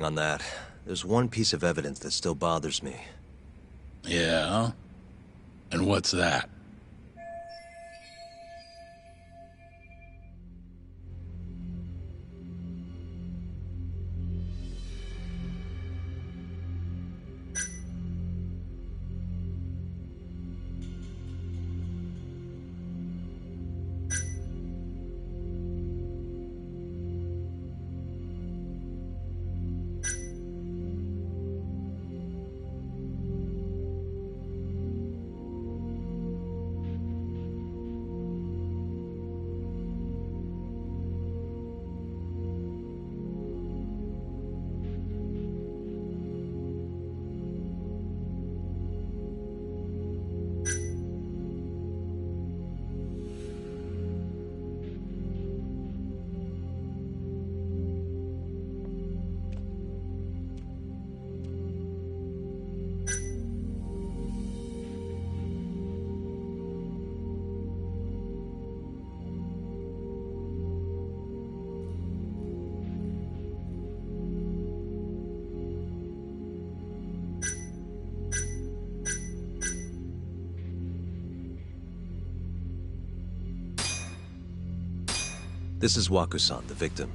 On that, there's one piece of evidence that still bothers me. Yeah? And what's that? This is Wakusan, the victim.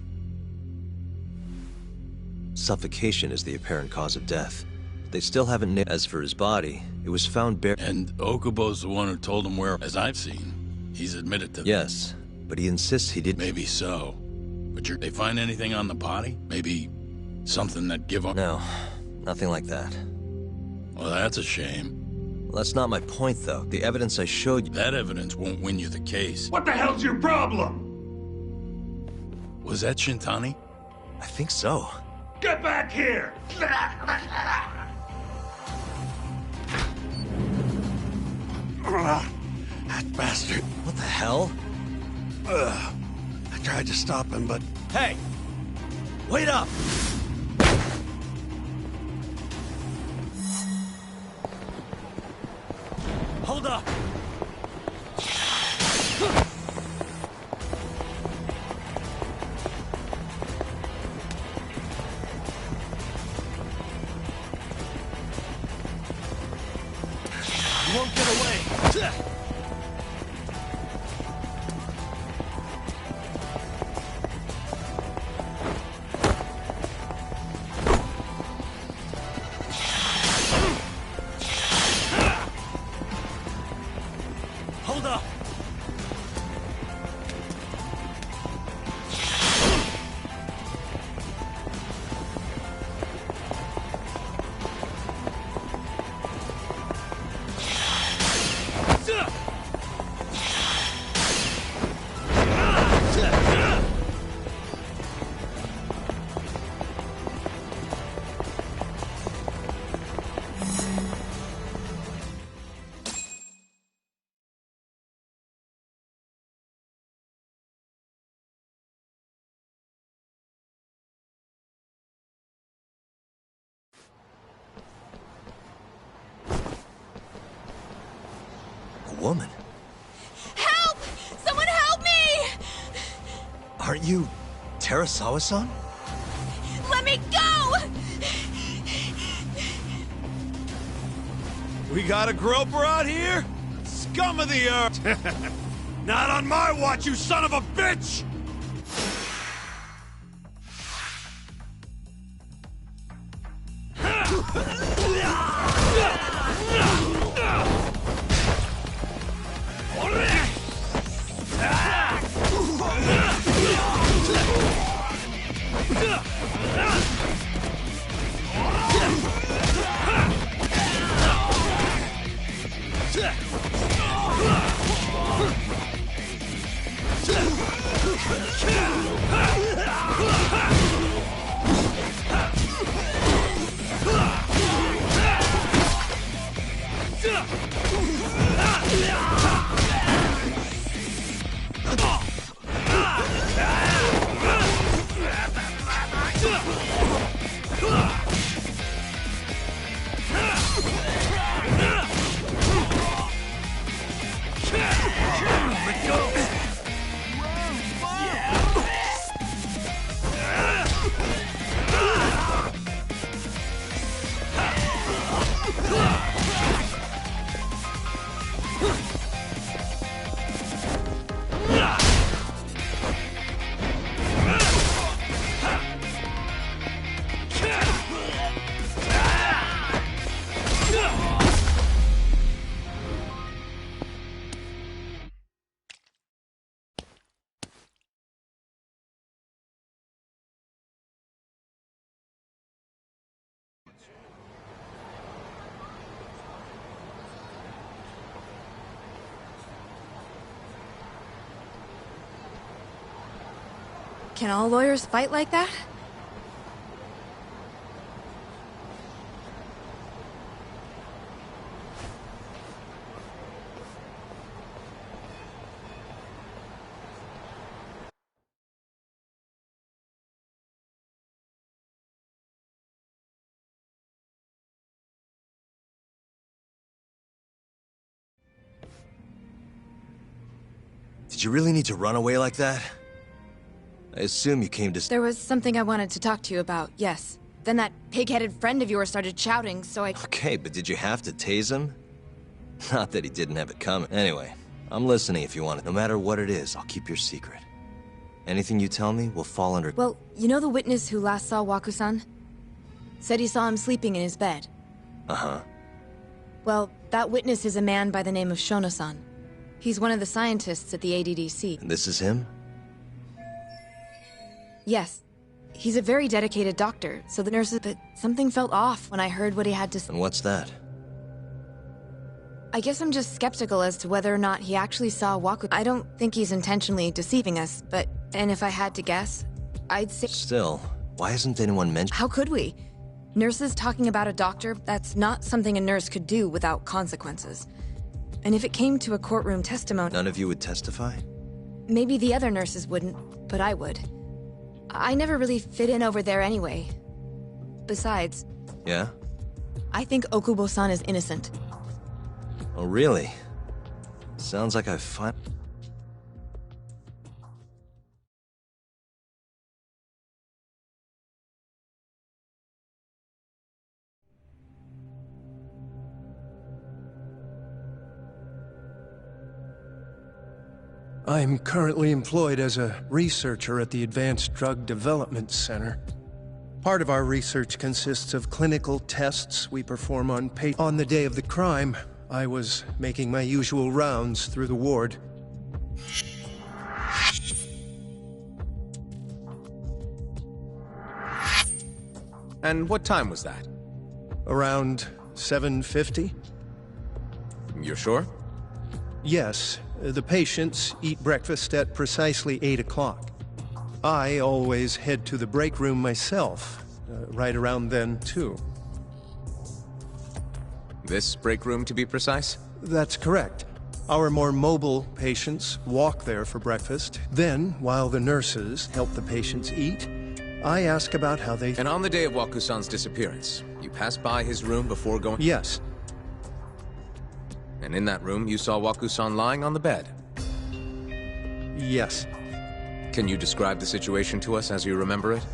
Suffocation is the apparent cause of death. They still haven't nailed. As for his body, it was found bare. And Okubo's the one who told him where, as I've seen. He's admitted to that. Yes, but he insists he did. Maybe so. But they find anything on the body? Maybe something that give up? No, nothing like that. Well, that's a shame. Well, that's not my point, though. The evidence I showed you. That evidence won't win you the case. What the hell's your problem? Was that Shintani? I think so. Get back here! That bastard. What the hell? I tried to stop him, but... Hey! Wait up! Hold up! You won't get away! Hold up! Woman. Help! Someone help me! Aren't you Terasawa-san? Let me go! We got a groper out here? Scum of the earth! Not on my watch, you son of a bitch! Can all lawyers fight like that? Did you really need to run away like that? I assume you came to... There was something I wanted to talk to you about, yes. Then that pig-headed friend of yours started shouting, so I... Okay, but did you have to tase him? Not that he didn't have it coming. Anyway, I'm listening if you want it. No matter what it is, I'll keep your secret. Anything you tell me will fall under... Well, you know the witness who last saw Waku-san? Said he saw him sleeping in his bed. Uh-huh. Well, that witness is a man by the name of Shono-san. He's one of the scientists at the ADDC. And this is him? Yes. He's a very dedicated doctor, so the nurses... But something felt off when I heard what he had to say. And what's that? I guess I'm just skeptical as to whether or not he actually saw Waku... I don't think he's intentionally deceiving us, but... And if I had to guess, I'd say... Still, why hasn't anyone mentioned... How could we? Nurses talking about a doctor, that's not something a nurse could do without consequences. And if it came to a courtroom testimony... None of you would testify? Maybe the other nurses wouldn't, but I would. I never really fit in over there anyway. Besides... Yeah? I think Okubo-san is innocent. Oh, really? Sounds like I've I'm currently employed as a researcher at the Advanced Drug Development Center. Part of our research consists of clinical tests we perform on patients. On the day of the crime, I was making my usual rounds through the ward. And what time was that? Around 7:50? You're sure? Yes, the patients eat breakfast at precisely 8 o'clock. I always head to the break room myself, right around then, too. This break room, to be precise? That's correct. Our more mobile patients walk there for breakfast. Then, while the nurses help the patients eat, I ask about how they... And on the day of Waku-san's disappearance, you passed by his room before going... Yes. And in that room, you saw Waku-san lying on the bed? Yes. Can you describe the situation to us as you remember it?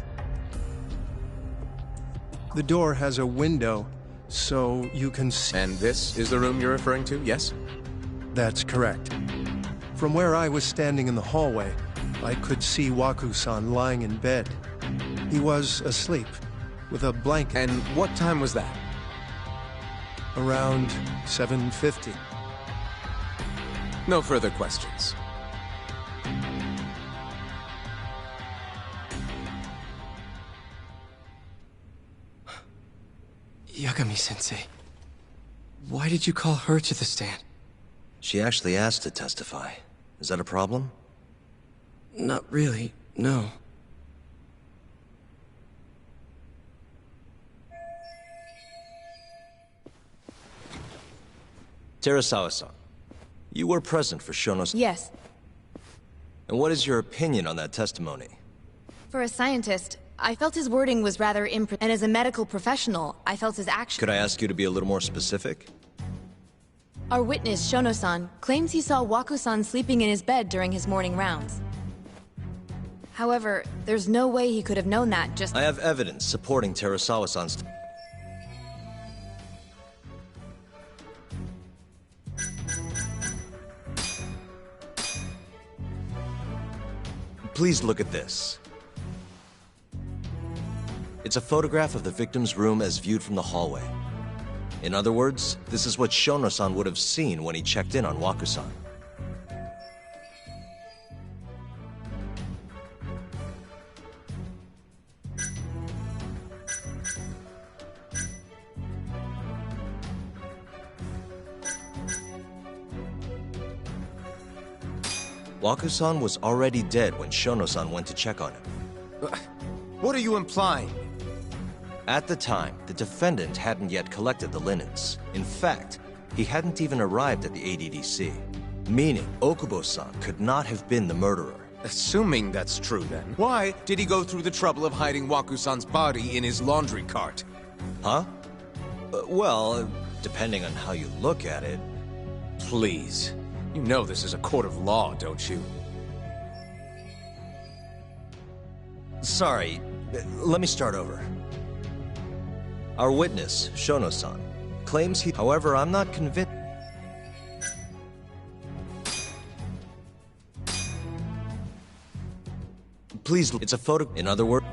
The door has a window, so you can see... And this is the room you're referring to, yes? That's correct. From where I was standing in the hallway, I could see Waku-san lying in bed. He was asleep, with a blanket. And what time was that? Around 7:50. No further questions. Yagami-sensei, why did you call her to the stand? She actually asked to testify. Is that a problem? Not really, no. Terasawa-san, you were present for Shono's... Yes. And what is your opinion on that testimony? For a scientist, I felt his wording was rather and as a medical professional, I felt his action... Could I ask you to be a little more specific? Our witness, Shono-san, claims he saw Waku-san sleeping in his bed during his morning rounds. However, there's no way he could have known that just... I have evidence supporting Terasawa-san's... Please look at this. It's a photograph of the victim's room as viewed from the hallway. In other words, this is what Shono-san would have seen when he checked in on Waku-san. Waku-san was already dead when Shono-san went to check on him. What are you implying? At the time, the defendant hadn't yet collected the linens. In fact, he hadn't even arrived at the ADDC. Meaning, Okubo-san could not have been the murderer. Assuming that's true, then, why did he go through the trouble of hiding Waku-san's body in his laundry cart? Huh? Well, depending on how you look at it... Please. You know this is a court of law, don't you? Sorry, let me start over. Our witness, Shono-san, claims he... However, I'm not convinced... Please, it's a photo... In other words...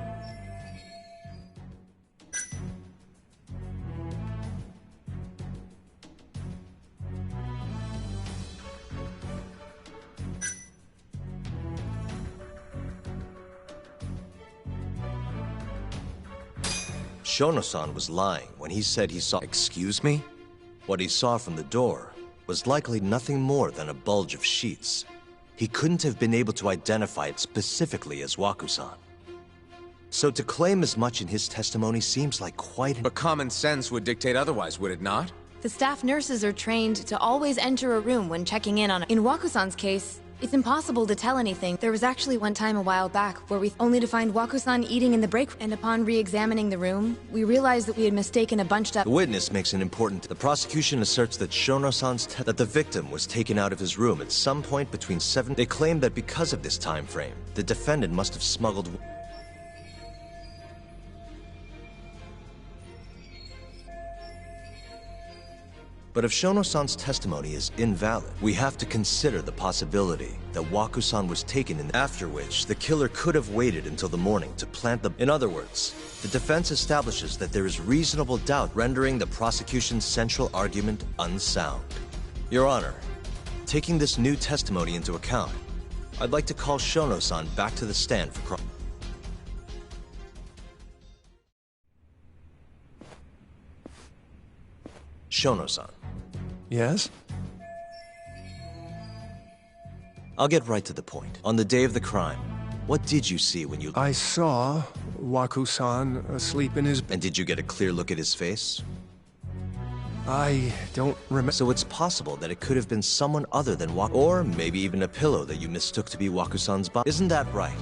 Shono-san was lying when he said he saw... Excuse me? What he saw from the door was likely nothing more than a bulge of sheets. He couldn't have been able to identify it specifically as Waku-san. So to claim as much in his testimony seems like quite... But common sense would dictate otherwise, would it not? The staff nurses are trained to always enter a room when checking in on... In Waku-san's case, it's impossible to tell anything. There was actually one time a while back where we only to find Waku-san eating in the break, and upon re-examining the room, we realized that we had mistaken a bunched up... The witness makes an important... The prosecution asserts that Shono-san's that the victim was taken out of his room at some point between 7... They claim that because of this time frame, the defendant must have smuggled... But if Shono-san's testimony is invalid, we have to consider the possibility that Waku-san was taken in, after which the killer could have waited until the morning to plant the... In other words, the defense establishes that there is reasonable doubt, rendering the prosecution's central argument unsound. Your Honor, taking this new testimony into account, I'd like to call Shono-san back to the stand for cross... Shono-san. Yes? I'll get right to the point. On the day of the crime, what did you see when you... I saw Waku-san asleep in his... And did you get a clear look at his face? I don't remember... So it's possible that it could have been someone other than Waku... Or maybe even a pillow that you mistook to be Waku-san's body. Isn't that right?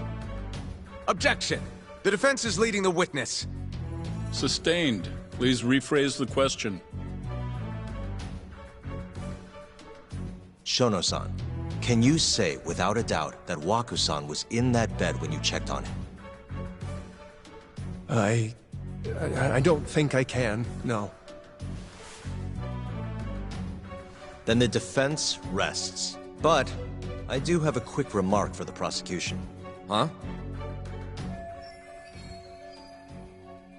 Objection! The defense is leading the witness. Sustained. Please rephrase the question. Shono-san, can you say without a doubt that Waku-san was in that bed when you checked on him? I don't think I can, no. Then the defense rests. But I do have a quick remark for the prosecution. Huh?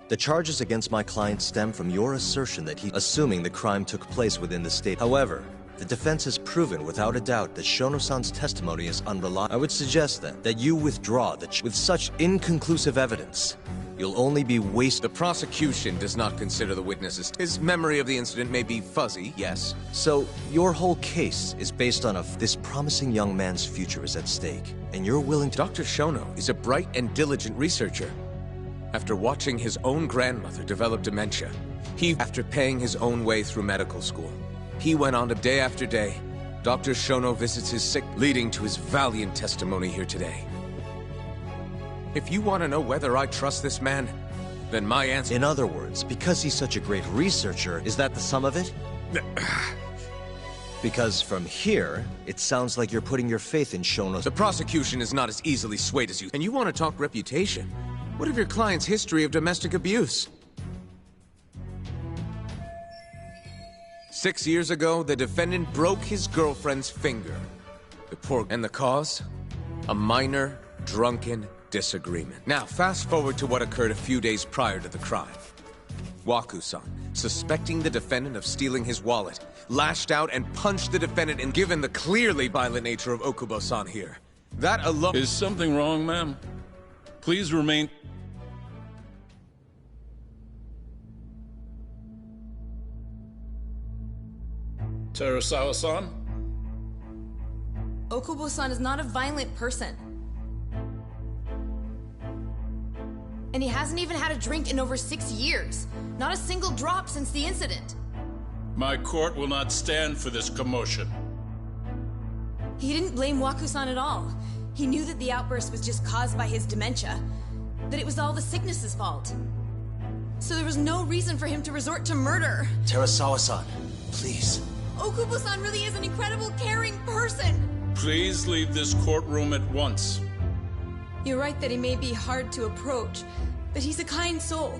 The charges against my client stem from your assertion that assuming the crime took place within the state. However, the defense has proven without a doubt that Shono-san's testimony is unreliable. I would suggest then that you withdraw with such inconclusive evidence, you'll only be wasting... The prosecution does not consider the witness's... His memory of the incident may be fuzzy, yes. So, your whole case is based on this promising young man's future is at stake, and you're willing to... Dr. Shono is a bright and diligent researcher. After watching his own grandmother develop dementia, after paying his own way through medical school, he went on to day after day. Dr. Shono visits his sick, leading to his valiant testimony here today. If you want to know whether I trust this man, then my answer... In other words, because he's such a great researcher, is that the sum of it? Because from here, it sounds like you're putting your faith in Shono's... The prosecution is not as easily swayed as you... And you want to talk reputation? What of your client's history of domestic abuse? 6 years ago, the defendant broke his girlfriend's finger. And the cause? A minor, drunken disagreement. Now, fast forward to what occurred a few days prior to the crime. Waku-san, suspecting the defendant of stealing his wallet, lashed out and punched the defendant, and given the clearly violent nature of Okubo-san here, that alone... Is something wrong, ma'am? Please remain... Terasawa-san? Okubo-san is not a violent person. And he hasn't even had a drink in over 6 years. Not a single drop since the incident. My court will not stand for this commotion. He didn't blame Waku-san at all. He knew that the outburst was just caused by his dementia. That it was all the sickness's fault. So there was no reason for him to resort to murder. Terasawa-san, please. Okubo-san really is an incredible, caring person. Please leave this courtroom at once. You're right that he may be hard to approach, but he's a kind soul,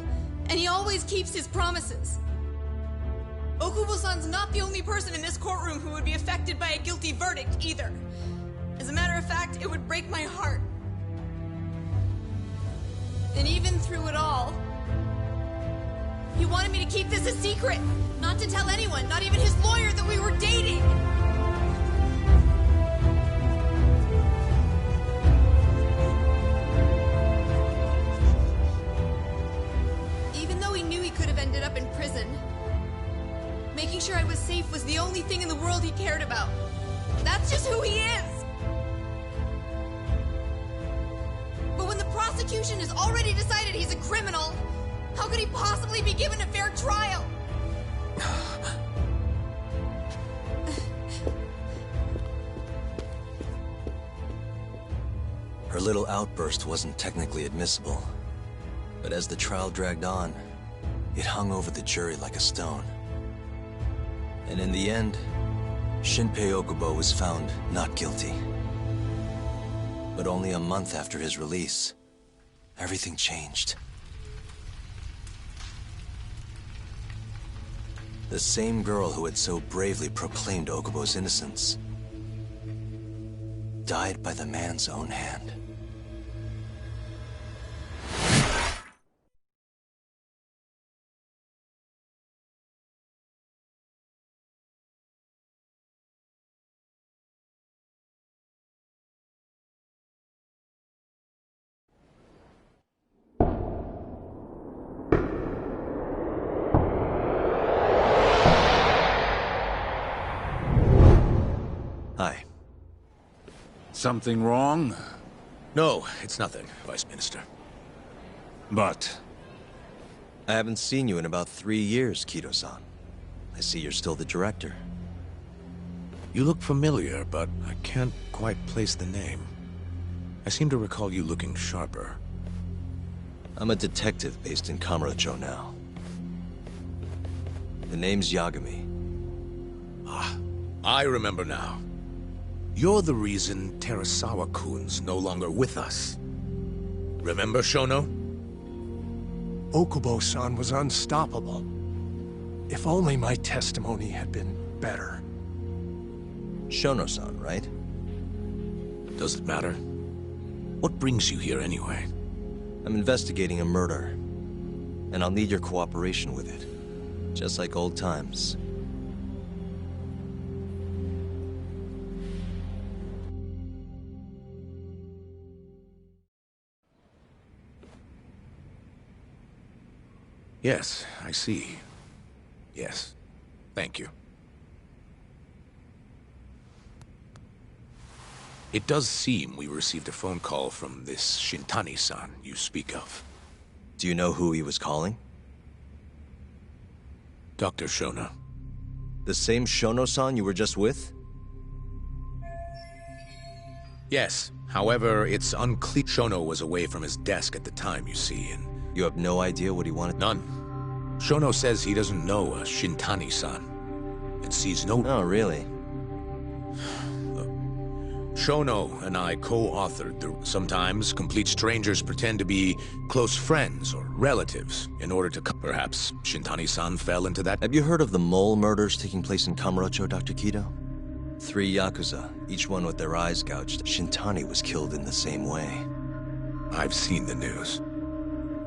and he always keeps his promises. Okubo-san's not the only person in this courtroom who would be affected by a guilty verdict, either. As a matter of fact, it would break my heart. And even through it all, he wanted me to keep this a secret, not to tell anyone, not even his lawyer, that we were dating. Even though he knew he could have ended up in prison, making sure I was safe was the only thing in the world he cared about. That's just who he is! But when the prosecution has already decided he's a criminal, how could he possibly be given a fair trial? Her little outburst wasn't technically admissible, but as the trial dragged on, it hung over the jury like a stone. And in the end, Shinpei Okubo was found not guilty. But only a month after his release, everything changed. The same girl who had so bravely proclaimed Okubo's innocence died by the man's own hand. Hi. Something wrong? No, it's nothing, Vice Minister. But... I haven't seen you in about 3 years, Kido-san. I see you're still the director. You look familiar, but I can't quite place the name. I seem to recall you looking sharper. I'm a detective based in Kamurocho now. The name's Yagami. Ah, I remember now. You're the reason Terasawa-kun's no longer with us. Remember, Shono? Okubo-san was unstoppable. If only my testimony had been better. Shono-san, right? Does it matter? What brings you here anyway? I'm investigating a murder, and I'll need your cooperation with it. Just like old times. Yes, I see. Yes. Thank you. It does seem we received a phone call from this Shintani-san you speak of. Do you know who he was calling? Dr. Shono. The same Shono-san you were just with? Yes. However, it's unclear. Shono was away from his desk at the time, you see, and... You have no idea what he wanted? None. Shono says he doesn't know a Shintani-san, and sees no... Oh, really? Look, Shono and I co-authored the... Sometimes, complete strangers pretend to be close friends or relatives in order to... Perhaps Shintani-san fell into that... Have you heard of the mole murders taking place in Kamurocho, Dr. Kido? 3 Yakuza, each one with their eyes gouged. Shintani was killed in the same way. I've seen the news.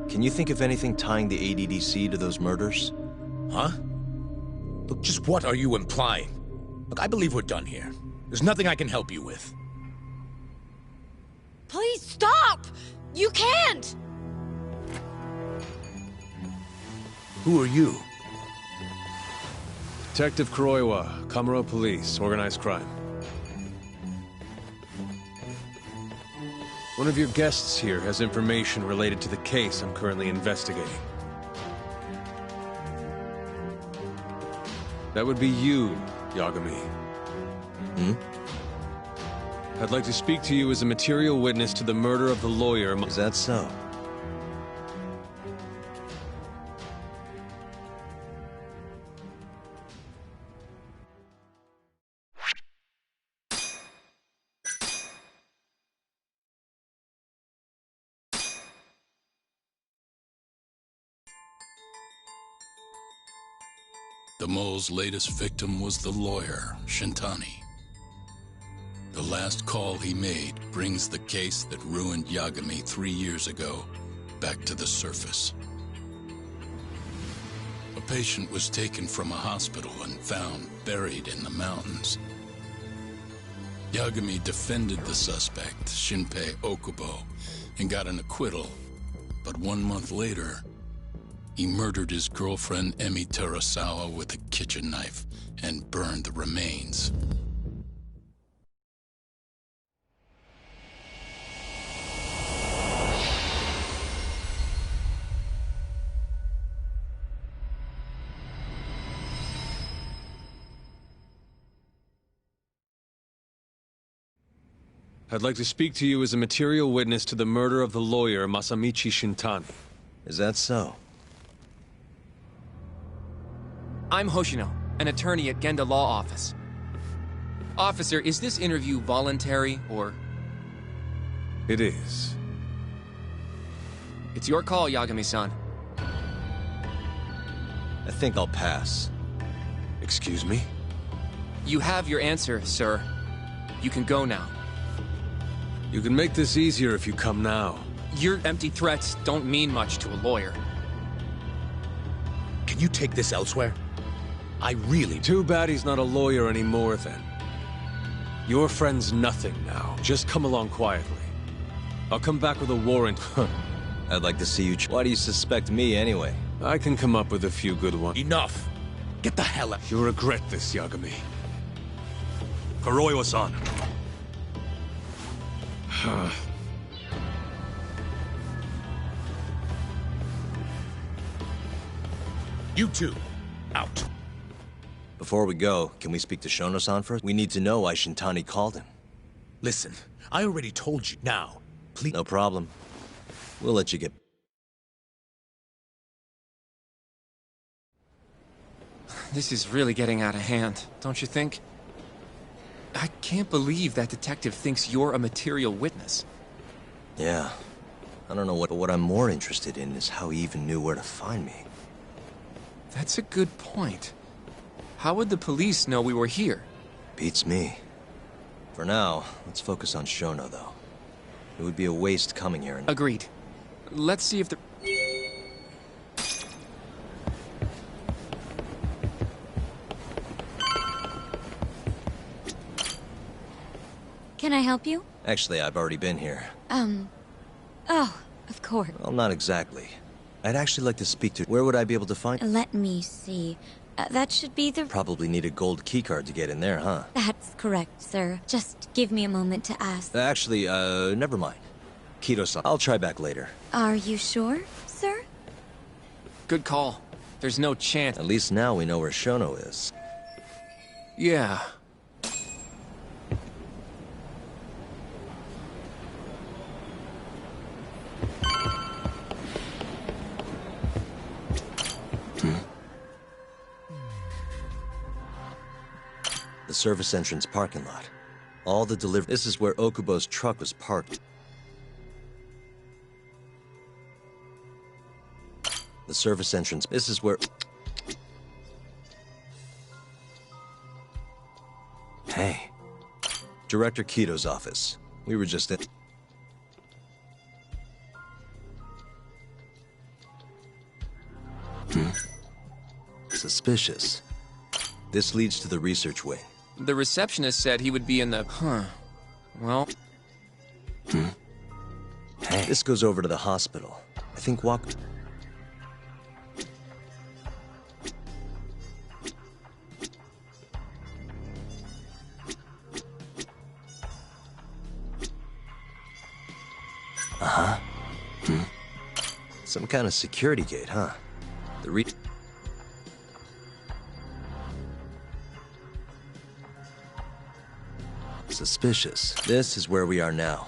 Can you think of anything tying the ADDC to those murders? Huh? Look, just what are you implying? Look, I believe we're done here. There's nothing I can help you with. Please stop! You can't! Who are you? Detective Kuroiwa, Kamuro Police, Organized Crime. One of your guests here has information related to the case I'm currently investigating. That would be you, Yagami. Hmm? I'd like to speak to you as a material witness to the murder of the lawyer. Is that so? The mole's latest victim was the lawyer, Shintani. The last call he made brings the case that ruined Yagami 3 years ago back to the surface. A patient was taken from a hospital and found buried in the mountains. Yagami defended the suspect, Shinpei Okubo, and got an acquittal. But 1 month later, he murdered his girlfriend Emi Terasawa with a kitchen knife and burned the remains. I'd like to speak to you as a material witness to the murder of the lawyer, Masamichi Shintani. Is that so? I'm Hoshino, an attorney at Genda Law Office. Officer, is this interview voluntary, or...? It is. It's your call, Yagami-san. I think I'll pass. Excuse me? You have your answer, sir. You can go now. You can make this easier if you come now. Your empty threats don't mean much to a lawyer. Can you take this elsewhere? I really... Too bad he's not a lawyer anymore, then. Your friend's nothing now. Just come along quietly. I'll come back with a warrant. I'd like to see you... Why do you suspect me, anyway? I can come up with a few good ones. Enough! Get the hell out. You'll regret this, Yagami. Kuroiwa-san. You two, out. Before we go, can we speak to Shono-san first? We need to know why Shintani called him. Listen, I already told you. Now, please... No problem. We'll let you get... This is really getting out of hand, don't you think? I can't believe that detective thinks you're a material witness. Yeah. I don't know what I'm more interested in is how he even knew where to find me. That's a good point. How would the police know we were here? Beats me. For now, let's focus on Shono, though. It would be a waste coming here and... Agreed. Let's see if the... Can I help you? Actually, I've already been here. Oh, of course. Well, not exactly. I'd actually like to speak to... Where would I be able to find... Let me see. That should be the... Probably need a gold keycard to get in there, huh? That's correct, sir. Just give me a moment to ask. Actually, never mind. Kido-san, I'll try back later. Are you sure, sir? Good call. There's no chance... At least now we know where Shono is. Yeah. The service entrance parking lot. All the This is where Okubo's truck was parked. The service entrance. This is where... Hey. Director Kido's office. We were just in... Suspicious. This leads to the research wing. The receptionist said he would be in the... Well... Hey. This goes over to the hospital. I think Some kind of security gate, huh? Suspicious. This is where we are now.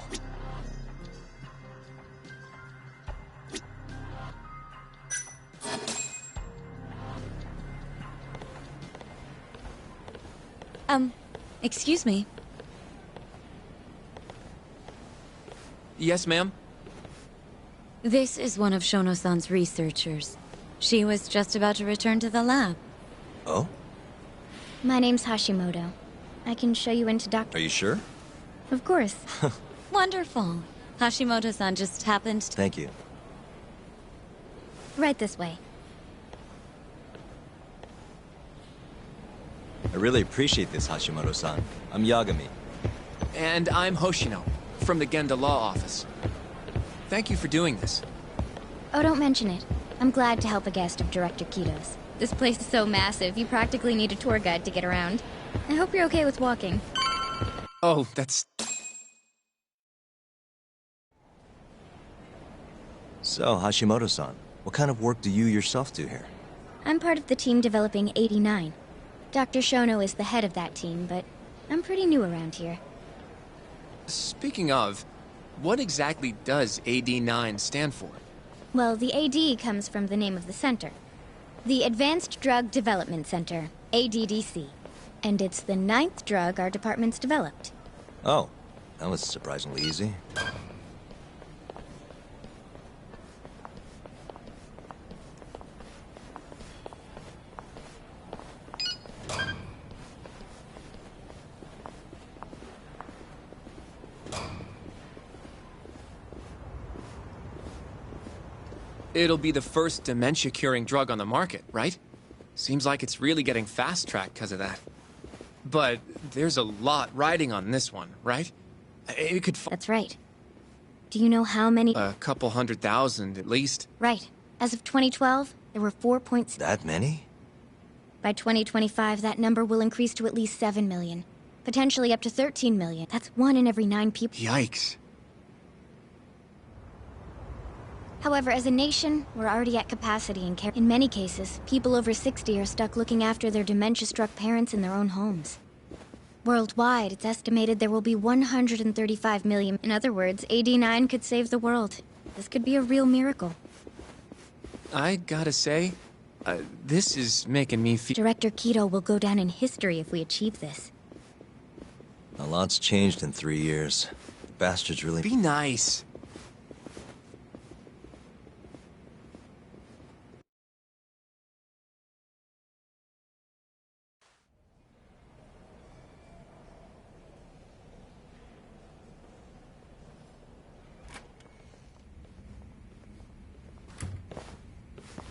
Excuse me. Yes, ma'am? This is one of Shono-san's researchers. She was just about to return to the lab. Oh? My name's Hashimoto. I can show you into Dr. Are you sure? Of course. Wonderful. Hashimoto-san just happened to... Thank you. Right this way. I really appreciate this, Hashimoto-san. I'm Yagami. And I'm Hoshino, from the Genda Law Office. Thank you for doing this. Oh, don't mention it. I'm glad to help a guest of Director Kito's. This place is so massive, you practically need a tour guide to get around. I hope you're okay with walking. Oh, that's... So, Hashimoto-san, what kind of work do you yourself do here? I'm part of the team developing 89. Dr. Shono is the head of that team, but I'm pretty new around here. Speaking of, what exactly does AD9 stand for? Well, the AD comes from the name of the center. The Advanced Drug Development Center, ADDC. And it's the 9th drug our department's developed. Oh, that was surprisingly easy. It'll be the first dementia-curing drug on the market, right? Seems like it's really getting fast-tracked because of that. But there's a lot riding on this one, right? It could... That's right. Do you know how many... A couple 100,000, at least. Right. As of 2012, there were 4 points... That many? By 2025, that number will increase to at least 7 million. Potentially up to 13 million. That's 1 in every 9 people. Yikes. However, as a nation, we're already at capacity in care. In many cases, people over 60 are stuck looking after their dementia-struck parents in their own homes. Worldwide, it's estimated there will be 135 million. In other words, AD9 could save the world. This could be a real miracle. I gotta say, this is making me feel... Director Kito will go down in history if we achieve this. A lot's changed in 3 years. The bastards really... Be nice.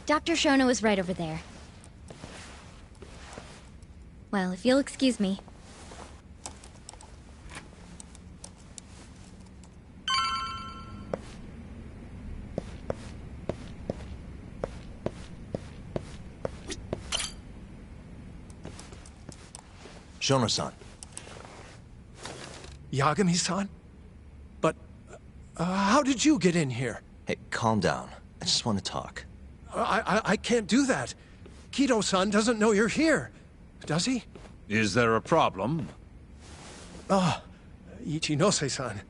Dr. Shono is right over there. Well, if you'll excuse me. Shono-san. Yagami-san? But, how did you get in here? Hey, calm down. I just want to talk. I can't do that. Kito-san doesn't know you're here, does he? Is there a problem? Ichinose-san.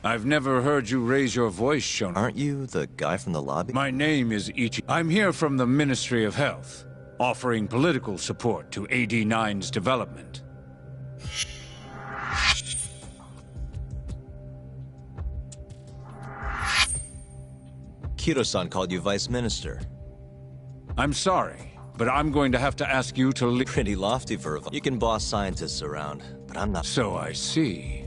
I've never heard you raise your voice, Shono. Aren't you the guy from the lobby? My name is Ichi. I'm here from the Ministry of Health, offering political support to AD9's development. Kito-san called you Vice Minister. I'm sorry, but I'm going to have to ask you to leave. Pretty lofty for a... You can boss scientists around, but I'm not... So I see.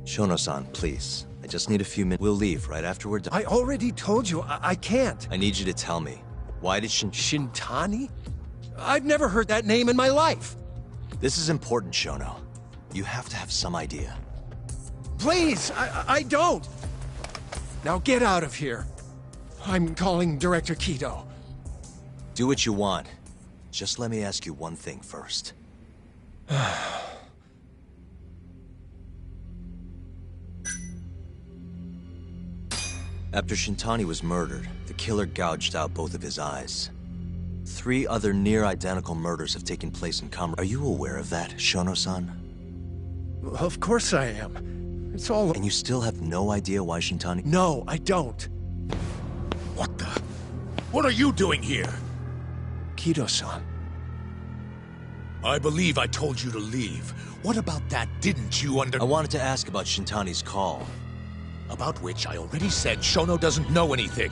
Shono-san, please. I just need a few minutes. We'll leave right after we're done. I already told you, I can't. I need you to tell me. Why did Shintani? I've never heard that name in my life. This is important, Shono. You have to have some idea. Please, I don't. Now get out of here. I'm calling Director Kito. Do what you want. Just let me ask you one thing first. After Shintani was murdered, the killer gouged out both of his eyes. 3 other near-identical murders have taken place in Kamurocho. Are you aware of that, Shono-san? Of course I am. It's all... And you still have no idea why Shintani... No, I don't. What the? What are you doing here? Kido-san. I believe I told you to leave. What about that didn't you I wanted to ask about Shintani's call. About which I already said Shono doesn't know anything.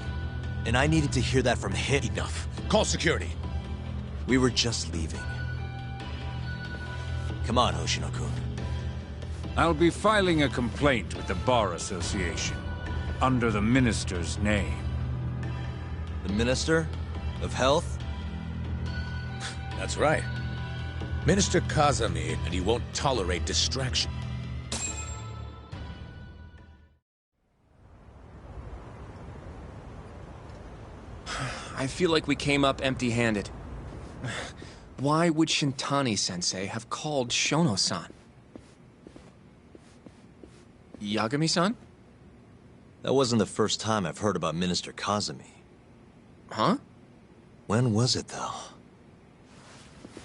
And I needed to hear that from him. Enough. Call security. We were just leaving. Come on, Hoshino-kun. I'll be filing a complaint with the Bar Association, under the Minister's name. The Minister? Of Health? That's right. Minister Kazami, and he won't tolerate distraction. I feel like we came up empty-handed. Why would Shintani-sensei have called Shono-san? Yagami-san? That wasn't the first time I've heard about Minister Kazami. Huh? When was it, though?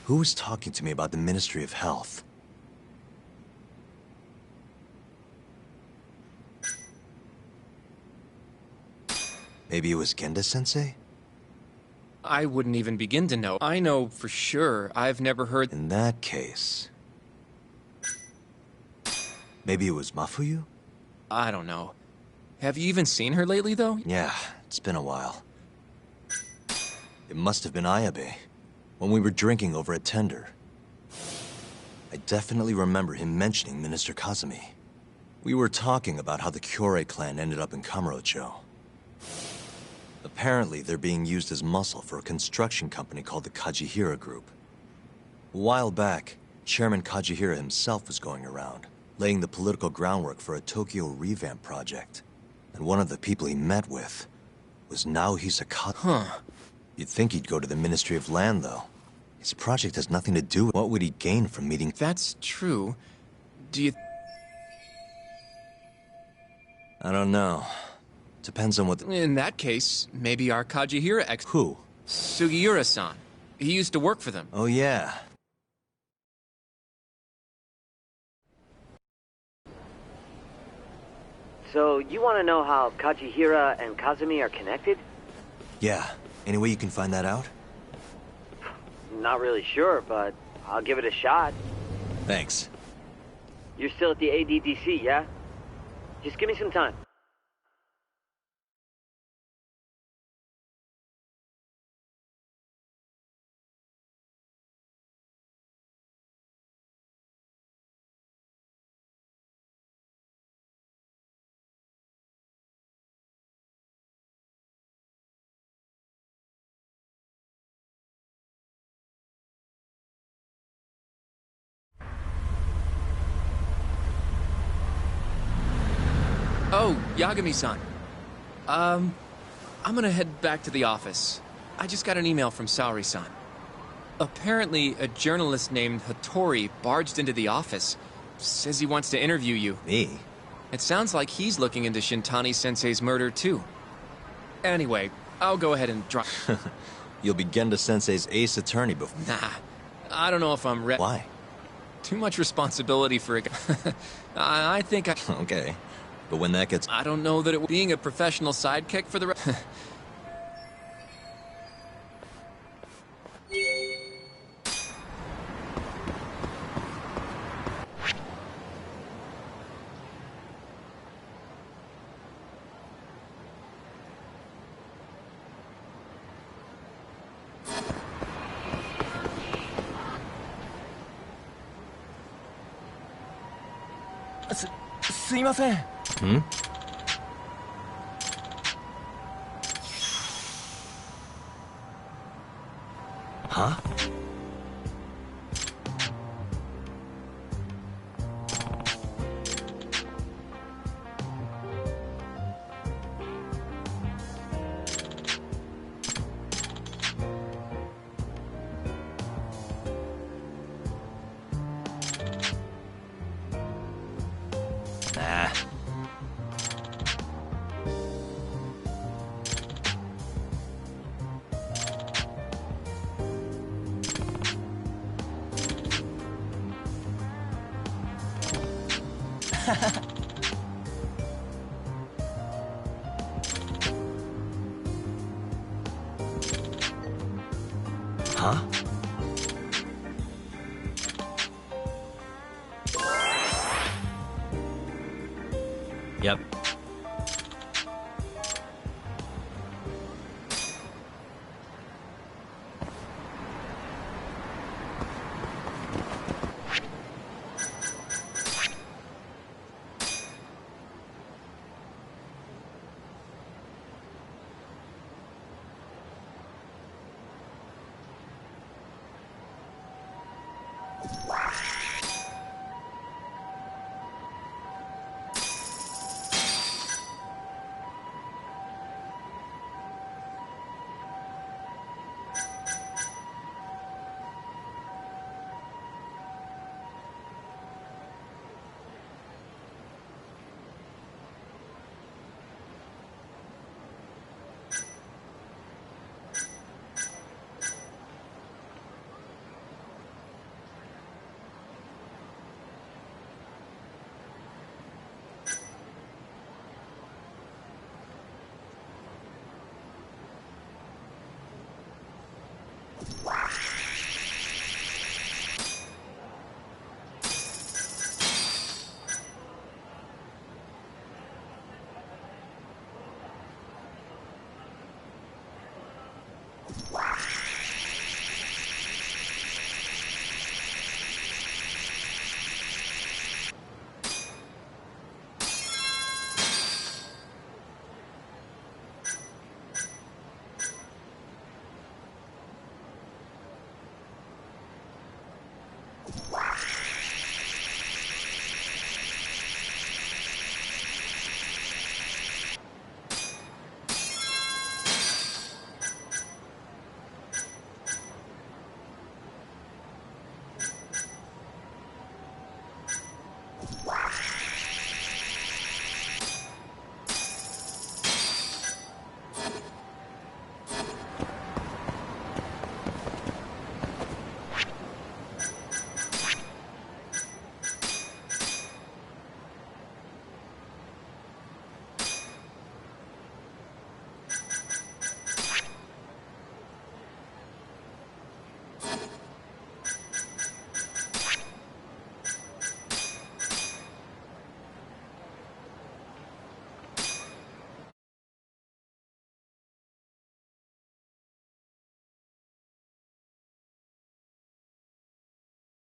Who was talking to me about the Ministry of Health? Maybe it was Genda-sensei? I wouldn't even begin to know. I know for sure I've never heard... In that case... Maybe it was Mafuyu? I don't know. Have you even seen her lately, though? Yeah, it's been a while. It must have been Ayabe, when we were drinking over at Tender. I definitely remember him mentioning Minister Kazami. We were talking about how the Kyorei clan ended up in Kamurocho. Apparently, they're being used as muscle for a construction company called the Kajihira Group. A while back, Chairman Kajihira himself was going around, laying the political groundwork for a Tokyo revamp project. And one of the people he met with was Naohisa Kazami. Huh. You'd think he'd go to the Ministry of Land, though. His project has nothing to do with... What would he gain from meeting... That's true. Do you... I don't know. Depends on what the... In that case, maybe our Kajihira ex... Who? Sugiura-san. He used to work for them. Oh, yeah. So, you want to know how Kajihira and Kazami are connected? Yeah. Any way you can find that out? Not really sure, but I'll give it a shot. Thanks. You're still at the ADDC, yeah? Just give me some time. Oh, Yagami-san. I'm gonna head back to the office. I just got an email from Saori-san. Apparently, a journalist named Hattori barged into the office. Says he wants to interview you. Me? It sounds like he's looking into Shintani-sensei's murder, too. Anyway, I'll go ahead and drop... You'll be Genda-sensei's ace attorney before... Nah, I don't know if I'm ready. Why? Too much responsibility for a guy. I think I... Okay. But when that gets... I don't know that it... Being a professional sidekick for the... Hmm? Huh? Huh?